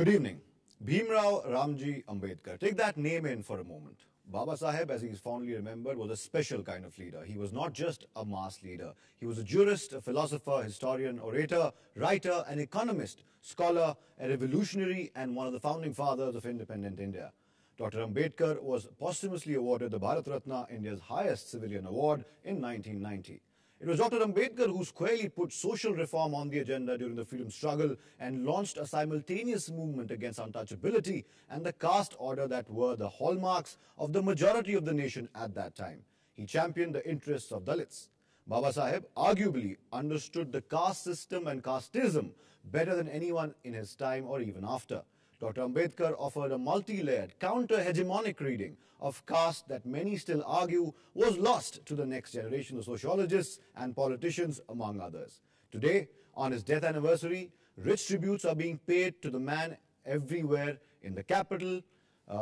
Good evening. Bhimrao Ramji Ambedkar. Take that name in for a moment. Babasaheb, as he is fondly remembered, was a special kind of leader. He was not just a mass leader. He was a jurist, a philosopher, historian, orator, writer, an economist, scholar, a revolutionary, and one of the founding fathers of independent India. Dr. Ambedkar was posthumously awarded the Bharat Ratna, India's highest civilian award, in 1990. It was Dr. Ambedkar who squarely put social reform on the agenda during the freedom struggle and launched a simultaneous movement against untouchability and the caste order that were the hallmarks of the majority of the nation at that time. He championed the interests of Dalits. Babasaheb arguably understood the caste system and casteism better than anyone in his time or even after. Dr. Ambedkar offered a multi-layered, counter-hegemonic reading of caste that many still argue was lost to the next generation of sociologists and politicians, among others. Today, on his death anniversary, rich tributes are being paid to the man everywhere in the capital,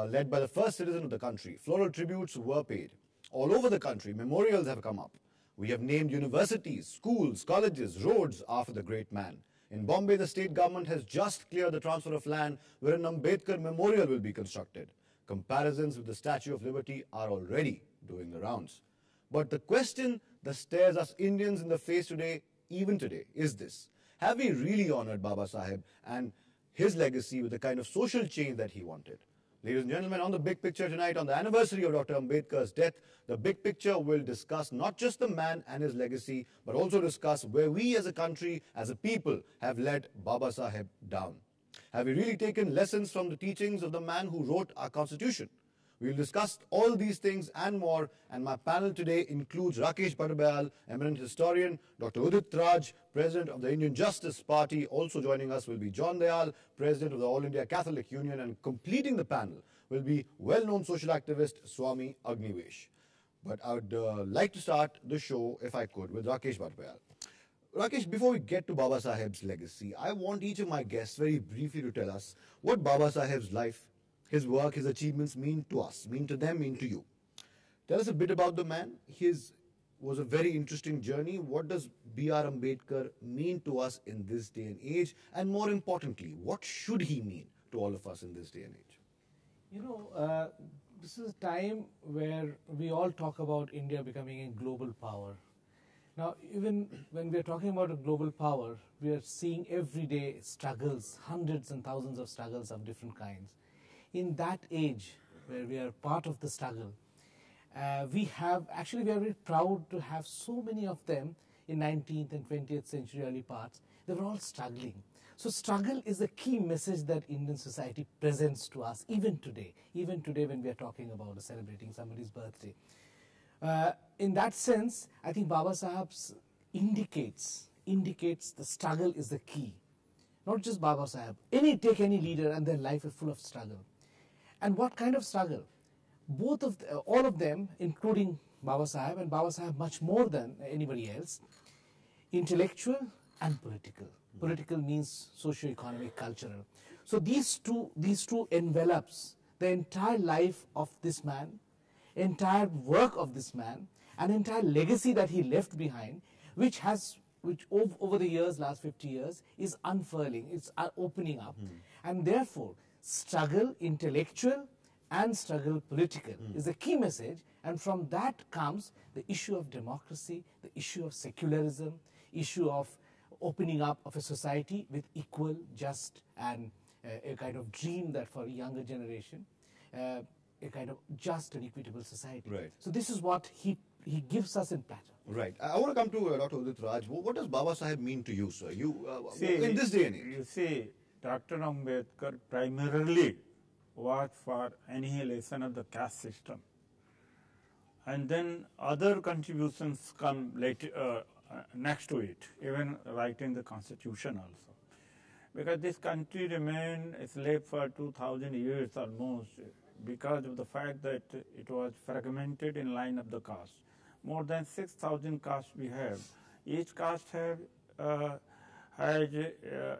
led by the first citizen of the country. Floral tributes were paid. All over the country, memorials have come up. We have named universities, schools, colleges, roads after the great man. In Bombay, the state government has just cleared the transfer of land where an Ambedkar memorial will be constructed. Comparisons with the Statue of Liberty are already doing the rounds. But the question that stares us Indians in the face today, even today, is this. Have we really honored Babasaheb and his legacy with the kind of social change that he wanted? Ladies and gentlemen, on The Big Picture tonight, on the anniversary of Dr. Ambedkar's death, The Big Picture will discuss not just the man and his legacy, but also discuss where we as a country, as a people, have let Babasaheb down. Have we really taken lessons from the teachings of the man who wrote our Constitution? We will discuss all these things and more, and my panel today includes Rakesh Bhattacharya, eminent historian, Dr. Udit Raj, President of the Indian Justice Party. Also joining us will be John Dayal, President of the All India Catholic Union, and completing the panel will be well-known social activist Swami Agnivesh. But I would like to start the show, if I could, with Rakesh Bhattacharya. Rakesh, before we get to Babasaheb's legacy, I want each of my guests very briefly to tell us what Babasaheb's life, his work, his achievements mean to us, mean to them, mean to you. Tell us a bit about the man. His was a very interesting journey. What does B.R. Ambedkar mean to us in this day and age? And more importantly, what should he mean to all of us in this day and age? You know, this is a time where we all talk about India becoming a global power. Now, even when we are talking about a global power, we are seeing everyday struggles, hundreds and thousands of struggles of different kinds. In that age, where we are part of the struggle, we are very proud to have so many of them in 19th and 20th century early parts. They were all struggling. So struggle is the key message that Indian society presents to us, even today when we are talking about celebrating somebody's birthday. In that sense, I think Babasaheb indicates the struggle is the key. Not just Babasaheb. Take any leader and their life is full of struggle. And what kind of struggle? All of them, including Babasaheb, and Babasaheb much more than anybody else, intellectual and political. Political means socio-economic, cultural. So these two envelops the entire life of this man, entire work of this man, and entire legacy that he left behind, which over the years, last 50 years, is unfurling, it's opening up. And therefore, struggle intellectual and struggle political is the key message, and from that comes the issue of democracy, the issue of secularism, issue of opening up of a society with equal, just, and a kind of dream that for a younger generation, a kind of just and equitable society. Right. So this is what he gives us in platter. Right. I want to come to Dr. Udit Raj. What does Babasaheb mean to you, sir? See, in this day and age? You see, Dr. Ambedkar primarily was for annihilation of the caste system. And then other contributions come later, next to it, even writing the constitution also. Because this country remained a slave for 2000 years almost, because of the fact that it was fragmented in line of the caste. More than 6,000 castes we have. Each caste has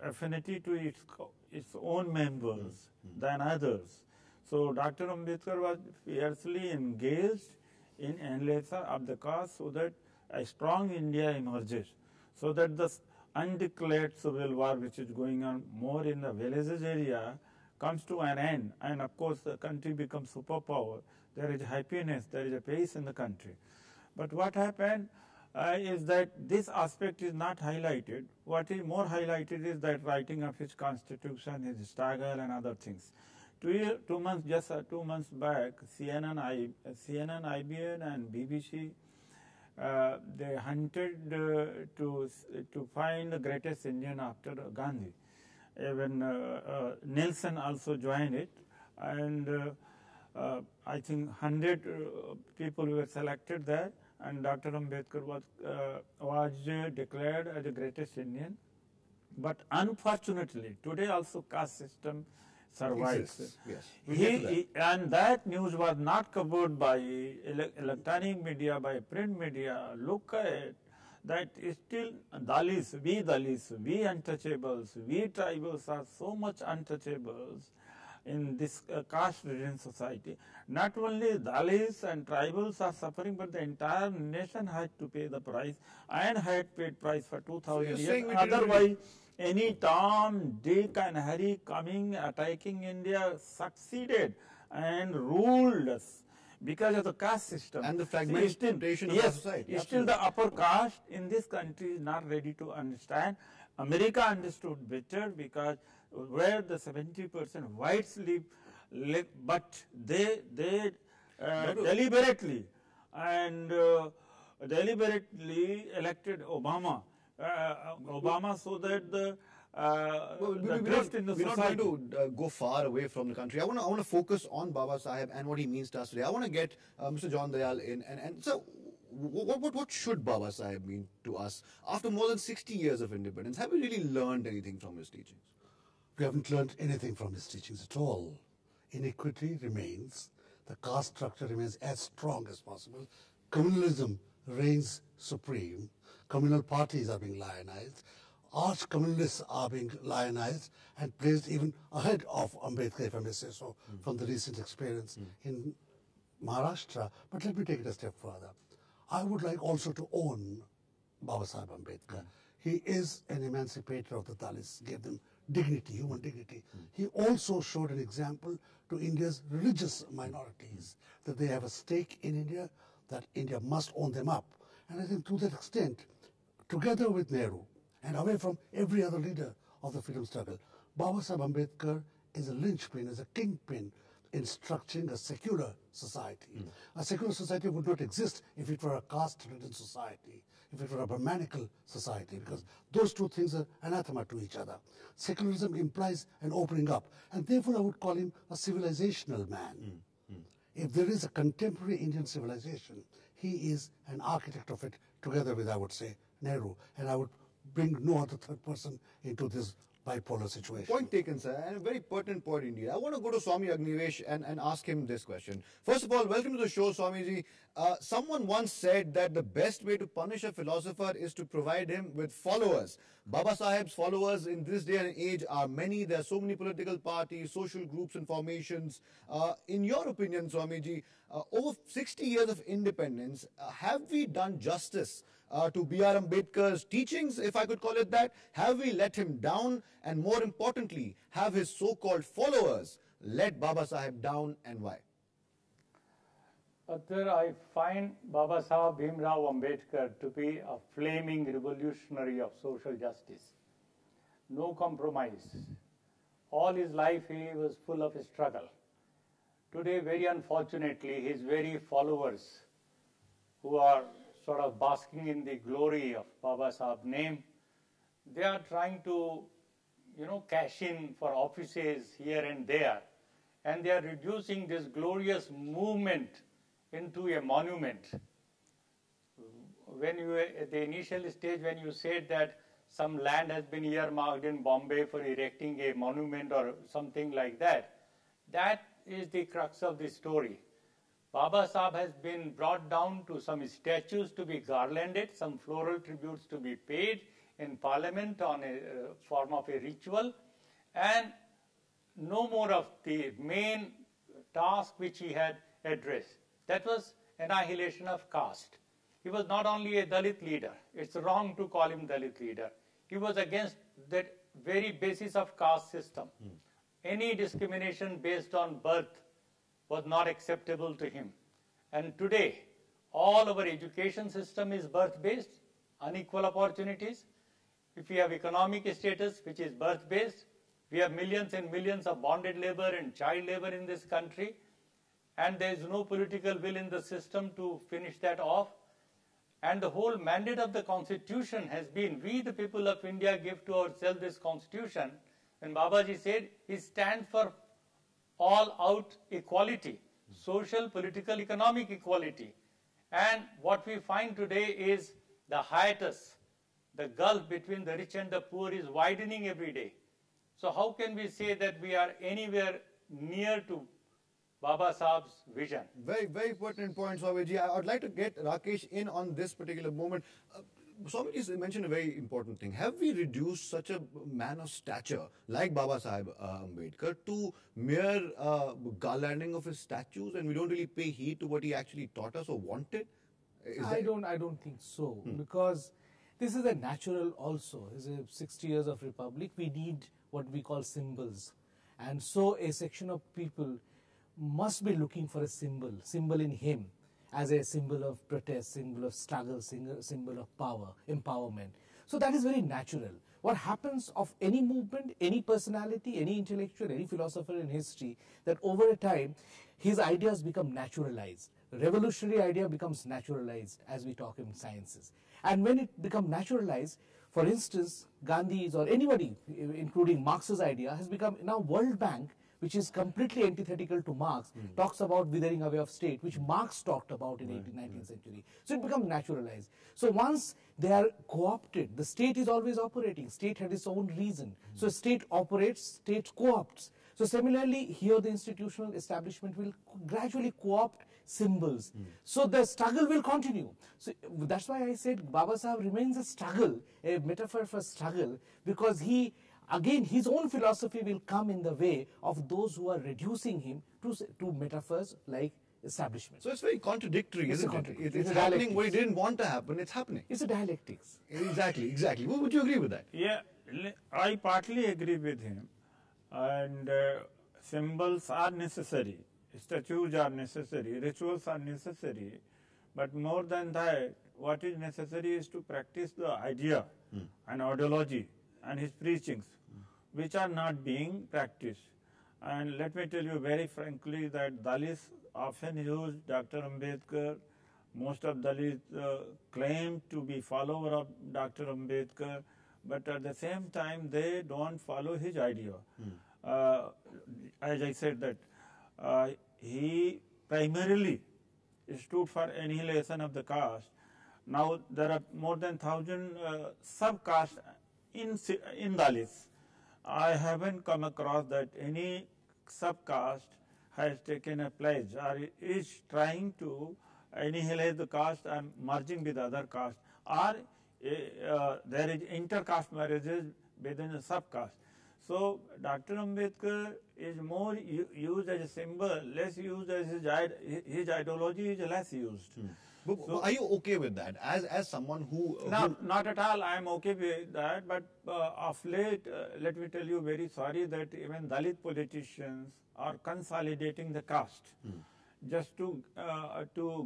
affinity to its own members than others. So Dr. Ambedkar was fiercely engaged in annihilation of the caste so that a strong India emerges, so that the undeclared civil war which is going on more in the villages area comes to an end, and of course the country becomes superpower, there is happiness, there is a peace in the country. But what happened is that this aspect is not highlighted. What is more highlighted is that writing of his constitution, his struggle and other things. 2 months, just 2 months back, CNN, IBN and BBC, they hunted to find the greatest Indian after Gandhi. Even Nelson also joined it, and I think 100 people were selected there, and Dr. Ambedkar was declared as the greatest Indian. But unfortunately, today also caste system survives. Yes. And that news was not covered by electronic media, by print media. Look at it, that still Dalits, we untouchables, we tribals are so much untouchables in this caste-ridden society. Not only Dalits and tribals are suffering, but the entire nation had to pay the price and had paid price for 2000 years. Otherwise, any Tom, Dick and Harry coming, attacking India succeeded and ruled us because of the caste system. And the fragmentation of the society. Still the upper caste in this country is not ready to understand. America understood better because where the 70% whites live, but they deliberately elected Obama. So that the drift in the society. We're not going to go far away from the country. I want to focus on Babasaheb and what he means to us today. I want to get Mr. John Dayal in. And so, what should Babasaheb mean to us after more than 60 years of independence? Have we really learned anything from his teachings? We haven't learned anything from his teachings at all. Inequity remains. The caste structure remains as strong as possible. Communalism reigns supreme. Communal parties are being lionized. Arch communalists are being lionized and placed even ahead of Ambedkar, if I may say so, from the recent experience in Maharashtra. But let me take it a step further. I would like also to own Babasaheb Ambedkar. He is an emancipator of the Dalits, gave them dignity, human dignity. He also showed an example to India's religious minorities, that they have a stake in India, that India must own them up. And I think to that extent, together with Nehru, and away from every other leader of the freedom struggle, Babasaheb Ambedkar is a linchpin, is a kingpin in structuring a secular society. A secular society would not exist if it were a caste-ridden society, if it were a Brahmanical society, because those two things are anathema to each other. Secularism implies an opening up, and therefore I would call him a civilizational man. If there is a contemporary Indian civilization, he is an architect of it, together with, I would say, Nehru, and I would bring no other third person into this bipolar situation. Point taken, sir, and a very pertinent point indeed. I want to go to Swami Agnivesh and ask him this question. First of all, welcome to the show, Swamiji. Someone once said that the best way to punish a philosopher is to provide him with followers. Babasaheb's followers in this day and age are many. There are so many political parties, social groups and formations. In your opinion, Swamiji, over 60 years of independence, have we done justice to B.R. Ambedkar's teachings, if I could call it that? Have we let him down? And more importantly, have his so-called followers let Babasaheb down, and why? I find Babasaheb Bhimrao Ambedkar to be a flaming revolutionary of social justice. No compromise. All his life he was full of struggle. Today, very unfortunately, his very followers, who are sort of basking in the glory of Babasaheb's name, they are trying to, cash in for offices here and there, and they are reducing this glorious movement into a monument. When you, at the initial stage, when you said that some land has been earmarked in Bombay for erecting a monument or something like that, that is the crux of the story. Babasaheb has been brought down to some statues to be garlanded, some floral tributes to be paid in parliament on a form of a ritual, and no more of the main task which he had addressed. That was annihilation of caste. He was not only a Dalit leader. It's wrong to call him Dalit leader. He was against that very basis of caste system. any discrimination based on birth was not acceptable to him. And today, all our education system is birth-based, unequal opportunities. If we have economic status, which is birth-based, we have millions and millions of bonded labor and child labor in this country, and there is no political will in the system to finish that off. And the whole mandate of the Constitution has been, we the people of India give to ourselves this Constitution. And Babaji said, he stands for all-out equality, social, political, economic equality. And what we find today is the hiatus, the gulf between the rich and the poor is widening every day. So how can we say that we are anywhere near to Babasaheb's vision? Very, very pertinent point, Swamiji. I would like to get Rakesh in on this particular moment. Swamiji mentioned a very important thing. Have we reduced such a man of stature like Babasaheb Ambedkar to mere garlanding of his statues, and we don't really pay heed to what he actually taught us or wanted? I don't think so, because this is a natural also. It's a 60 years of republic. We need what we call symbols. And so a section of people must be looking for a symbol in him, as a symbol of protest, symbol of struggle, symbol of power, empowerment. So that is very natural. What happens of any movement, any personality, any intellectual, any philosopher in history, that over a time, his ideas become naturalized. Revolutionary idea becomes naturalized as we talk in sciences. And when it becomes naturalized, for instance, Gandhi's or anybody, including Marx's idea, has become now World Bank, which is completely antithetical to Marx, talks about withering away of state, which Marx talked about in 18th, 19th century. So it becomes naturalized. So once they are co-opted, the state is always operating. State had its own reason. So state operates, state co-opts. So similarly, here the institutional establishment will gradually co-opt symbols. So the struggle will continue. So that's why I said Babasaheb remains a struggle, a metaphor for struggle, because he, again, his own philosophy will come in the way of those who are reducing him to metaphors like establishment. So it's very contradictory, isn't it? It's happening dialectics. what he didn't want to happen, it's happening. It's a dialectics. Exactly. Would you agree with that? Yeah, I partly agree with him. And symbols are necessary, statues are necessary, rituals are necessary. But more than that, what is necessary is to practice the idea and ideology and his preachings, which are not being practiced. And let me tell you very frankly that Dalits often use Dr. Ambedkar. Most of Dalits claim to be follower of Dr. Ambedkar, but at the same time they don't follow his idea. As I said that he primarily stood for annihilation of the caste. Now there are more than 1,000 sub-castes in Dalits. I haven't come across that any sub-caste has taken a pledge or is trying to annihilate the caste and merging with other castes, or there is inter-caste marriages within a sub-caste. So Dr. Ambedkar is more used as a symbol, less used as his ideology is less used. But so, are you okay with that as someone who... Not at all. I am okay with that. But of late, let me tell you very sorry that even Dalit politicians are consolidating the caste just to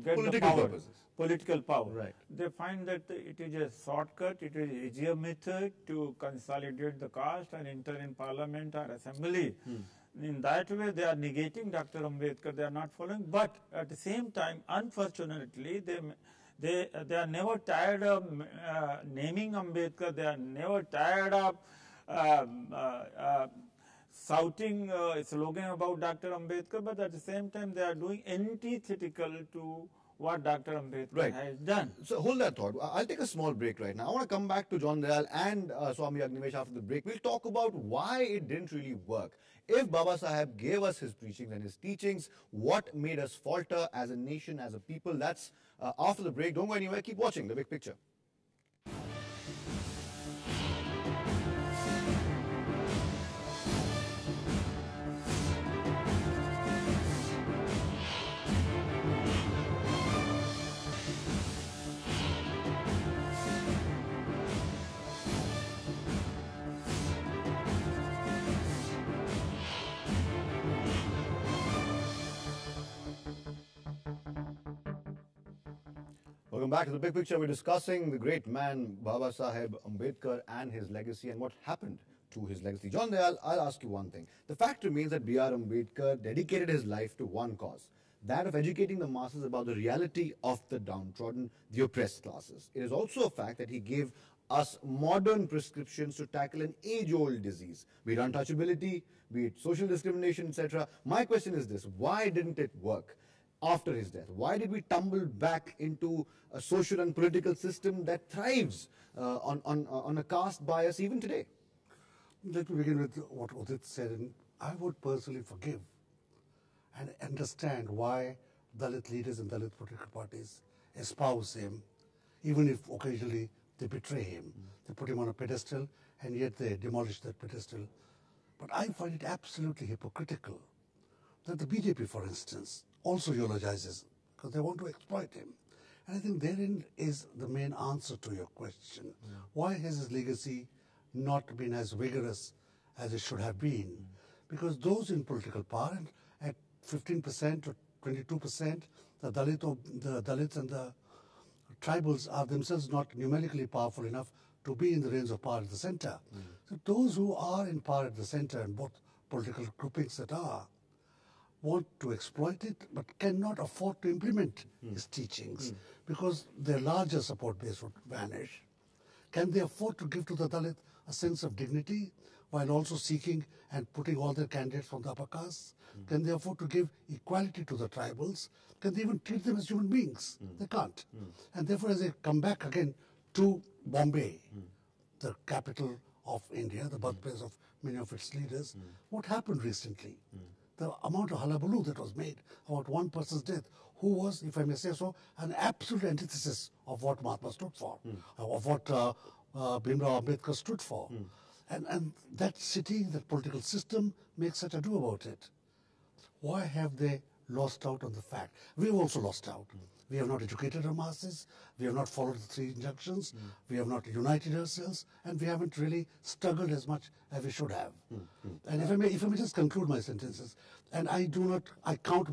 get political the power. Purposes. Political power. Right. They find that it is a shortcut, it is an easier method to consolidate the caste and enter in parliament or assembly. In that way, they are negating Dr. Ambedkar, they are not following. But at the same time, unfortunately, they are never tired of naming Ambedkar, they are never tired of shouting a slogan about Dr. Ambedkar, but at the same time, they are doing antithetical to what Dr. Ambedkar has done. So hold that thought. I'll take a small break right now. I want to come back to John Dayal and Swami Agnivesh after the break. We'll talk about why it didn't really work. If Babasaheb gave us his preachings and his teachings, what made us falter as a nation, as a people? That's after the break. Don't go anywhere. Keep watching The Big Picture. Welcome back to The Big Picture. We're discussing the great man Babasaheb Ambedkar and his legacy and what happened to his legacy. John Dayal, I'll ask you one thing. The fact remains that B.R. Ambedkar dedicated his life to one cause, that of educating the masses about the reality of the downtrodden, the oppressed classes. It is also a fact that he gave us modern prescriptions to tackle an age-old disease, be it untouchability, be it social discrimination, etc. My question is this: why didn't it work after his death? Why did we tumble back into a social and political system that thrives on a caste bias even today? Let me begin with what Udit said, and I would personally forgive and understand why Dalit leaders and Dalit political parties espouse him, even if occasionally they betray him. They put him on a pedestal, and yet they demolish that pedestal. But I find it absolutely hypocritical that the BJP, for instance, also eulogizes because they want to exploit him. And I think therein is the main answer to your question. Yeah. Why has his legacy not been as vigorous as it should have been? Because those in political power, and at 15% or 22%, the Dalits and the tribals are themselves not numerically powerful enough to be in the reins of power at the center. So those who are in power at the center, and both political groupings that are, want to exploit it but cannot afford to implement his teachings because their larger support base would vanish. Can they afford to give to the Dalit a sense of dignity while also seeking and putting all their candidates from the upper castes? Can they afford to give equality to the tribals? Can they even treat them as human beings? They can't. And therefore, as they come back again to Bombay, the capital of India, the birthplace of many of its leaders, what happened recently? The amount of hullabaloo that was made about one person's death, who was, if I may say so, an absolute antithesis of what Mahatma stood for, of what Bhimrao Ambedkar stood for. And that city, that political system makes such ado about it. Why have they lost out on the fact? We've also lost out. We have not educated our masses, we have not followed the three injunctions, we have not united ourselves, and we haven't really struggled as much as we should have. And if I may just conclude my sentences, and I count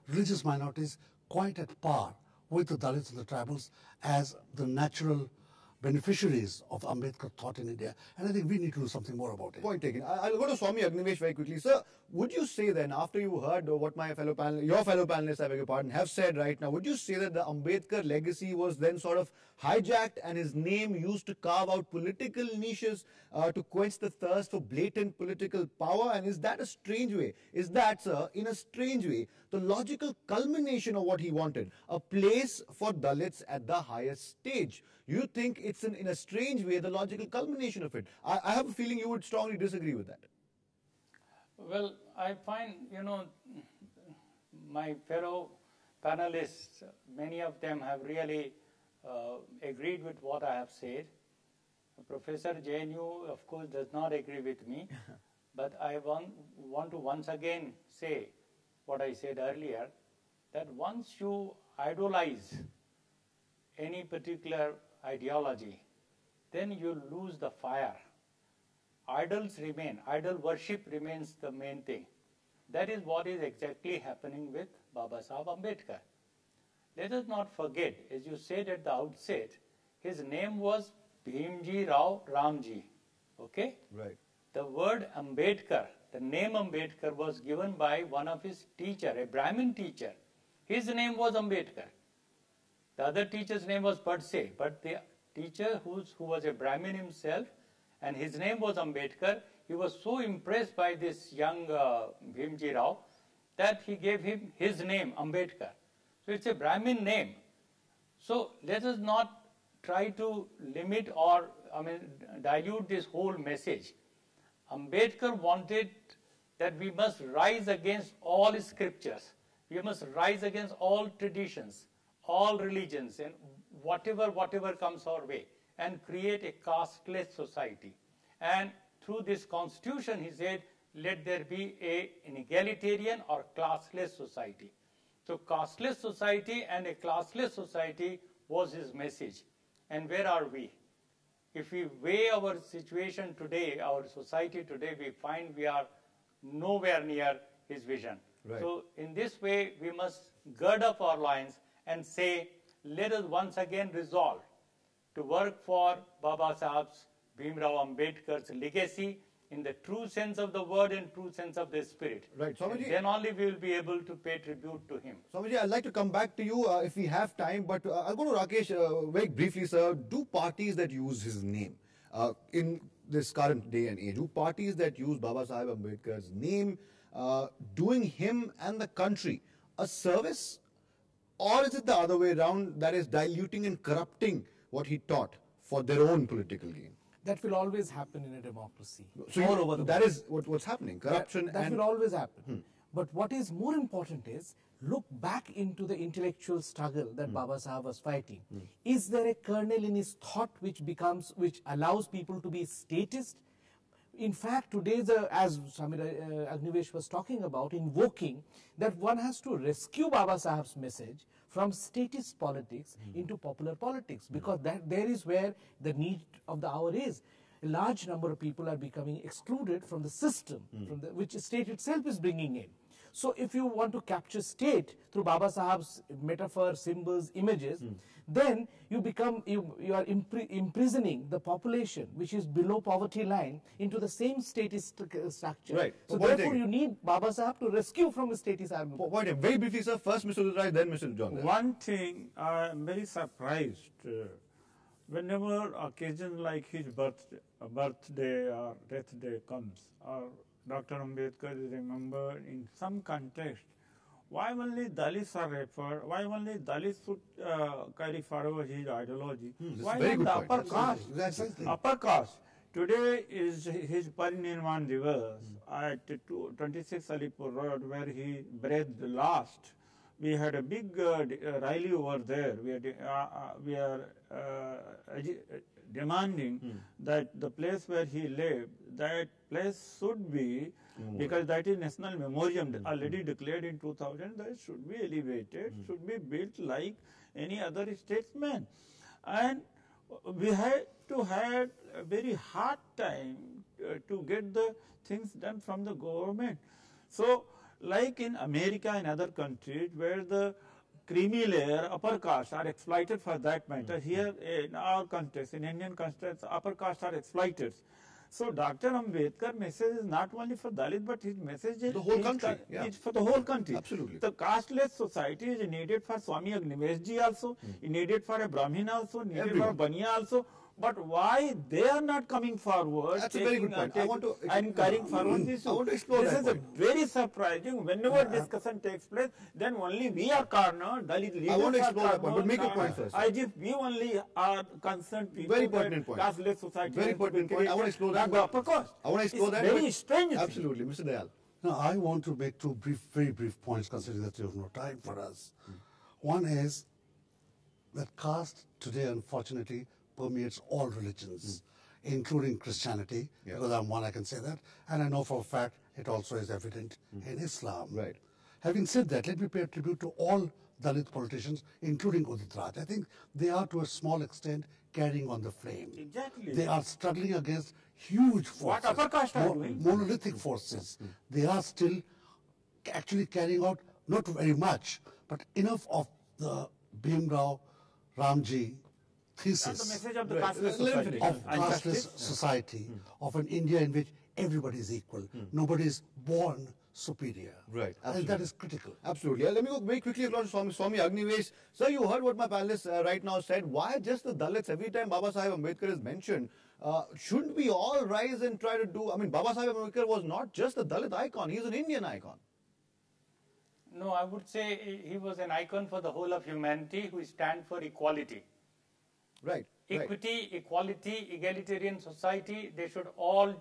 religious minorities quite at par with the Dalits and the tribals as the natural beneficiaries of Ambedkar thought in India, and I think we need to do something more about it. Point taken. I'll go to Swami Agnivesh very quickly. Sir, would you say then, after you heard what your fellow panelists, I beg your pardon, have said right now, would you say that the Ambedkar legacy was then sort of hijacked and his name used to carve out political niches to quench the thirst for blatant political power? And is that a strange way? Is that, sir, in a strange way, the logical culmination of what he wanted? A place for Dalits at the highest stage. You think it's in a strange way the logical culmination of it? I have a feeling you would strongly disagree with that. Well, I find, my fellow panelists, many of them have really agreed with what I have said. Professor JNU, of course, does not agree with me, but I want to once again say what I said earlier, that once you idolize any particular ideology, then you lose the fire. Idols remain, idol worship remains the main thing. That is what is exactly happening with Babasaheb Ambedkar. Let us not forget, as you said at the outset, his name was Bhimji Rao Ramji. Okay? Right. The word Ambedkar, the name Ambedkar was given by one of his teacher, a Brahmin teacher. His name was Ambedkar. The other teacher's name was Padse, but the teacher who was a Brahmin himself, and his name was Ambedkar, he was so impressed by this young Bhimji Rao that he gave him his name, Ambedkar. So it's a Brahmin name. So let us not try to limit or dilute this whole message. Ambedkar wanted that we must rise against all scriptures. We must rise against all traditions, all religions, and whatever comes our way, and create a casteless society. And through this constitution, he said, let there be an egalitarian or classless society. So casteless society and a classless society was his message. And where are we? If we weigh our situation today, our society today, we find we are nowhere near his vision. Right. So in this way, we must gird up our loins and say, let us once again resolve to work for Babasaheb's Bhimrao Ambedkar's legacy in the true sense of the word and true sense of the spirit. Right, Swamiji. Then only we will be able to pay tribute to him. Swamiji, I'd like to come back to you if we have time, but I'll go to Rakesh very briefly, sir. Do parties that use his name in this current day and age, do parties that use Babasaheb Ambedkar's name, doing him and the country a service, or is it the other way around, that is diluting and corrupting what he taught for their own political gain? That will always happen in a democracy. So all over the that world. is what's happening, corruption. That will always happen. But what is more important is, look back into the intellectual struggle that Babasaheb was fighting. Is there a kernel in his thought which allows people to be statist? In fact, today, as Samir Agnivesh was talking about, invoking that one has to rescue Babasaheb's message from statist politics into popular politics, because there is where the need of the hour is. A large number of people are becoming excluded from the system, which the state itself is bringing in. So if you want to capture state through Babasaheb's metaphor, symbols, images, then you are imprisoning the population which is below poverty line into the same statist structure. Right. So therefore you need Babasaheb to rescue from the statist army. Very briefly, sir. First Mr. Udrai, then Mr. John. One thing I am very surprised, whenever occasion like his birthday or death day comes, or Dr. Ambedkar is remembered in some context, why only Dalits are referred, why only Dalits should carry forward his ideology? Why not the upper caste? Exactly. Upper caste. Today is his Parinirvan Divas at 26 Alipur Road, where he breathed last. We had a big rally over there. We are demanding that the place where he lived, that place should be, because that is national memoriam already declared in 2000, that should be elevated, should be built like any other statesman. And we had to have a very hard time to get the things done from the government. So, like in America and other countries where the creamy layer, upper caste are exploited for that matter, here in our context, in Indian context, upper caste are exploited. So Dr. Ambedkar message is not only for Dalit, but his message is the whole country. It's for the whole country. Absolutely. The casteless society is needed for Swami Agnivesh ji also, needed for a Brahmin also, needed for a Baniya also. But why they are not coming forward? That's a very good point. I want to and carrying forward this. I want to explore this that is point. very surprising. Whenever discussion takes place, then only we are cornered. Dalit leaders I want to are explore that point, but make a cornered. point first. As if we only are concerned people. Very pertinent point. Casteless society. Very pertinent point. I want to explore that. Not the upper caste. I want to explore It's that. very strange. Absolutely, Mr. Dayal. Now, I want to make two very brief points, considering that you have no time for us. One is that caste today, unfortunately, permeates all religions, including Christianity, because I'm one, I can say that, and I know for a fact it also is evident in Islam. Right. Having said that, let me pay a tribute to all Dalit politicians, including Udit Raj. I think they are, to a small extent, carrying on the flame. Exactly. They are struggling against huge forces. What upper caste are doing? Monolithic forces. They are still actually carrying out, not very much, but enough of the Bhimrao Ramji thesis That's the message of the Right. casteless Let me society. finish. of And casteless justice. society, of an India in which everybody is equal. Nobody is born superior. Right, And that is critical. Absolutely. Let me go very quickly across to Swami Agnivesh. Sir, you heard what my panelists right now said. Why just the Dalits? Every time Babasaheb Ambedkar is mentioned, shouldn't we all rise and try to do? I mean, Babasaheb Ambedkar was not just a Dalit icon, he's an Indian icon. No, I would say he was an icon for the whole of humanity who stand for equality. Right. Equity, equality, egalitarian society, they should all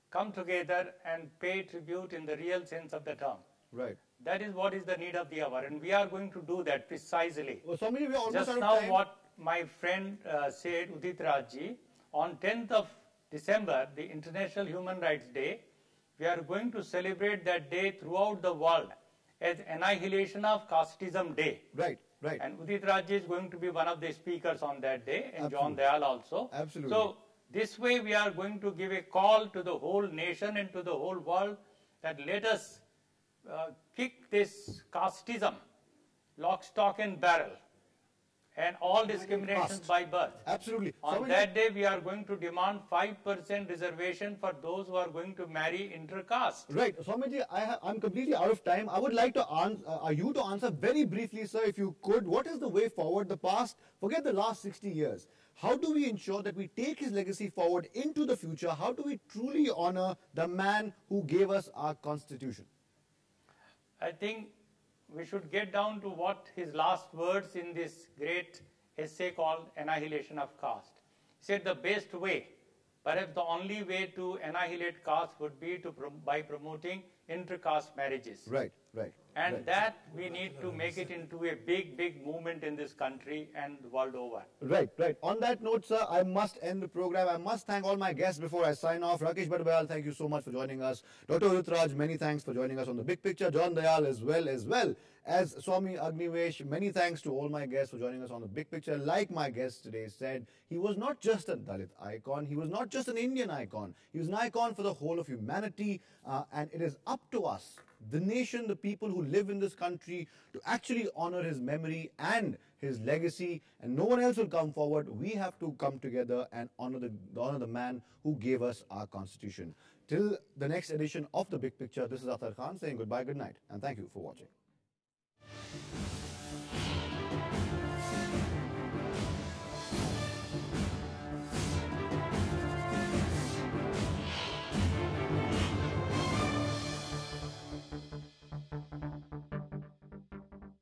come together and pay tribute in the real sense of the term. Right. That is what is the need of the hour, and we are going to do that precisely. Well, Swami, we are almost Just out of now time. what my friend said, Udit Rajji, on 10th of December, the International Human Rights Day, we are going to celebrate that day throughout the world as Annihilation of Casteism Day. Right. Right. And Udit Rajji is going to be one of the speakers on that day, and John Absolutely. Dayal also. Absolutely. So this way we are going to give a call to the whole nation and to the whole world that let us kick this casteism, lock, stock and barrel. and all discriminations by birth. Absolutely. On Swamiji, that day, we are going to demand 5% reservation for those who are going to marry inter-caste. right, Swamiji, I'm completely out of time. I would like to you to answer very briefly, sir, if you could. What is the way forward? The past, forget the last 60 years. How do we ensure that we take his legacy forward into the future? How do we truly honor the man who gave us our constitution? I think we should get down to what his last words in this great essay called Annihilation of Caste. He said the best way, perhaps the only way to annihilate caste would be by promoting inter-caste marriages. Right, right. And right. that we need to make it into a big, big movement in this country and the world over. Right, right. On that note, sir, I must end the program. I must thank all my guests before I sign off. Rakesh Bhattbhayal, thank you so much for joining us. Dr. Uditraj, many thanks for joining us on The Big Picture. John Dayal as well as Swami Agnivesh. Many thanks to all my guests for joining us on The Big Picture. Like my guest today said, he was not just a Dalit icon. He was not just an Indian icon. He was an icon for the whole of humanity. And it is up to us, the nation, the people who live in this country, to actually honor his memory and his legacy, and no one else will come forward. We have to come together and honor the man who gave us our constitution. Till the next edition of The Big Picture, this is Akhtar Khan saying goodbye, good night, and thank you for watching.